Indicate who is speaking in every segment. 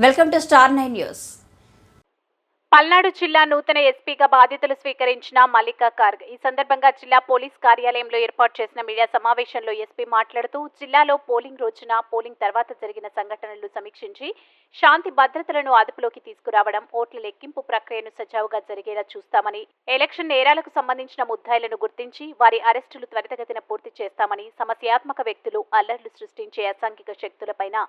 Speaker 1: Welcome to star 9 news.
Speaker 2: Palnadu జిల్లా నూతన ఎస్పీగా బాధ్యతలు స్వీకరించిన మల్లికా కార్గ్. ఈ సందర్భంగా జిల్లా పోలీస్ కార్యాలయంలో ఏర్పాటు చేసిన మీడియా సమావేశంలో ఎస్పీ మాట్లాడుతూ జిల్లాలో పోలింగ్ రోజున, పోలింగ్ తర్వాత జరిగిన సంఘటనలు సమీక్షించి శాంతి భద్రతలను అదుపులోకి తీసుకురావడం, ఓట్ల లెక్కింపు ప్రక్రియను సజావుగా జరిగేలా చూస్తామని, ఎలక్షన్ నేరాలకు సంబంధించిన ముద్దాయిలను గుర్తించి వారి అరెస్టులు త్వరితగతిన పూర్తి చేస్తామని, సమస్యాత్మక వ్యక్తులు, అల్లర్లు సృష్టించే అసాంఘిక శక్తులపైన,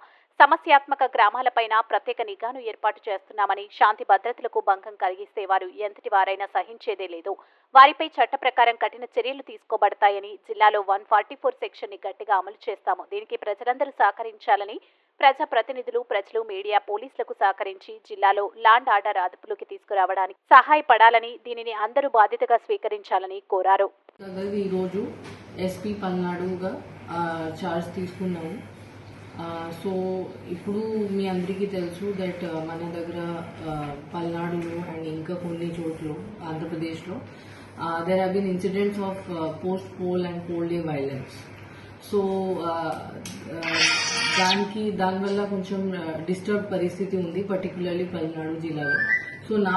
Speaker 2: సమస్యాత్మక గ్రామాలపైన ప్రత్యేక నిఘాను ఏర్పాటు చేస్తున్నామని, శాంతి భద్రతలకు భంగం కలిగిస్తే వారు ఎంతటి వారైనా సహించేదే లేదు, వారిపై చట్ట ప్రకారం కఠిన చర్యలు తీసుకోబడతాయని, జిల్లాలో 144 సెక్షన్ ని గట్టిగా అమలు చేస్తాము. దీనికి ప్రజలందరూ సహకరించాలని, ప్రజా ప్రతినిధులు, ప్రజలు, మీడియా, పోలీసులకు సహకరించి జిల్లాలో లాండ్ ఆర్డర్ అదుపులోకి తీసుకురావడానికి సహాయపడాలని, దీనిని అందరూ బాధ్యతగా స్వీకరించాలని కోరారు.
Speaker 3: ఈరోజు ఎస్పీ పల్నాడుగా చార్జ్ తీసుకున్నాము. సో ఇప్పుడు మీ అందరికీ తెలుసు దట్ మన దగ్గర పల్నాడులో అండ్ ఇంకా కొన్ని చోట్ల ఆంధ్రప్రదేశ్లో there have been incidents of post poll and poll day violence. So దానివల్ల కొంచెం డిస్టర్బ్ పరిస్థితి ఉంది, పర్టికులర్లీ పల్నాడు జిల్లాలో. సో నా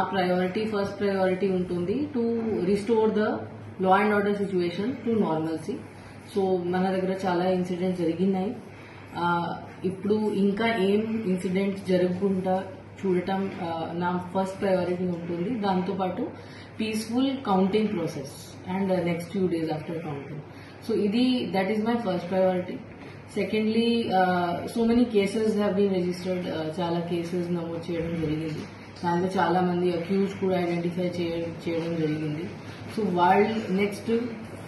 Speaker 3: ఫస్ట్ ప్రయారిటీ ఉంటుంది to restore the law and order situation to normalcy. So మన దగ్గర చాలా ఇన్సిడెంట్స్ జరిగినాయి. ఇప్పుడు ఇంకా ఏం ఇన్సిడెంట్స్ జరగకుండా చూడటం నా ఫస్ట్ ప్రయారిటీ ఉంటుంది. దాంతోపాటు peaceful counting process and next few days after counting. So that is my first priority. Secondly, so many cases have been registered. చాలా కేసెస్ నమోదు చేయడం జరిగింది. దాంట్లో చాలా మంది అక్యూజ్ కూడా ఐడెంటిఫై చేయడం జరిగింది. సో వాళ్ళు నెక్స్ట్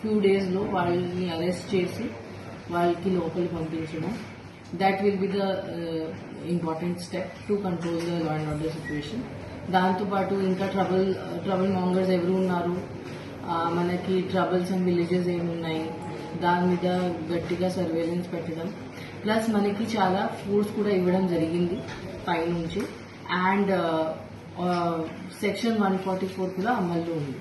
Speaker 3: ఫ్యూ డేస్లో వాళ్ళని అరెస్ట్ చేసి వాళ్ళకి లోపలికి పంపించడం, that will be the important step to control the law and order situation. దాంతోపాటు ఇంకా ట్రబుల్ మాంగర్స్ ఎవరు ఉన్నారు, మనకి ట్రబుల్స్ అండ్ విలేజెస్ ఏమున్నాయి, దాని మీద గట్టిగా సర్వేలెన్స్ పెట్టడం, ప్లస్ మనకి చాలా ఫోర్స్ కూడా ఇవ్వడం జరిగింది పైనుంచి. అండ్ సెక్షన్ 144 కూడా అమల్లో ఉంది.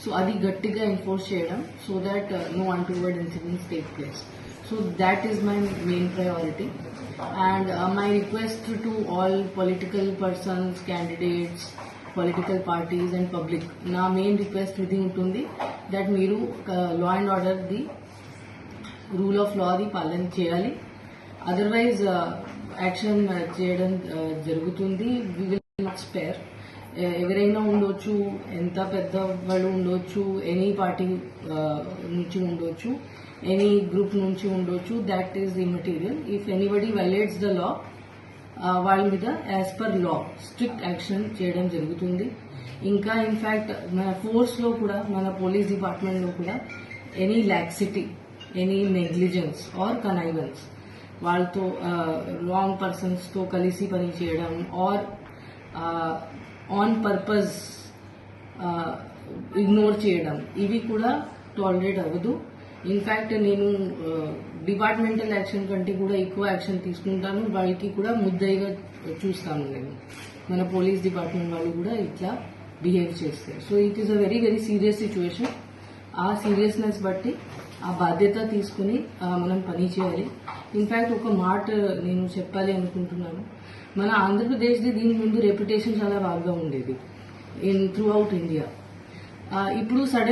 Speaker 3: సో అది గట్టిగా ఎన్ఫోర్స్ చేయడం, so that no untoward incidents take place. So that is my main priority, and my request to all political persons, candidates, political parties and public, na main request ఇది ఉంటుంది that మీరు law and order the rule of law the పాలన చేయాలి. Otherwise action చేయడం జరుగుతుంది. We will not spare. ఎవరైనా ఉండొచ్చు, ఎంత పెద్ద వాళ్ళు ఉండొచ్చు, ఎనీ పార్టీ నుంచి ఉండొచ్చు, ఎనీ గ్రూప్ నుంచి ఉండొచ్చు, that is immaterial. If anybody violates the law, వాళ్ళ మీద as per law strict action చేయడం జరుగుతుంది. ఇంకా ఇన్ఫ్యాక్ట్ మన ఫోర్స్లో కూడా, మన పోలీస్ డిపార్ట్మెంట్లో కూడా any laxity, any negligence are connivance, వాళ్ళతో రాంగ్ పర్సన్స్తో కలిసి పని చేయడం ఆర్ ఆన్ పర్పస్ ఇగ్నోర్ చేయడం, ఇవి కూడా టాలరేట్ అవ్వదు. ఇన్ఫ్యాక్ట్ నేను డిపార్ట్మెంటల్ యాక్షన్ కంటే కూడా ఎక్కువ యాక్షన్ తీసుకుంటాను. వాళ్ళకి కూడా ముద్దయిగా చూస్తాను నేను. మన పోలీస్ డిపార్ట్మెంట్ వాళ్ళు కూడా ఇట్లా బిహేవ్ చేస్తారు. So it is a very very serious situation. ఆ సీరియస్నెస్ బట్టి ఆ బాధ్యత తీసుకుని మనం పని చేయాలి. ఇన్ఫ్యాక్ట్ ఒక మాట నేను చెప్పాలి అనుకుంటున్నాను. మన ఆంధ్రప్రదేశ్ది దీని ముందు రెప్యుటేషన్ చాలా బాగా ఉండేది త్రూ అవుట్ ఇండియా. ఇప్పుడు సడన్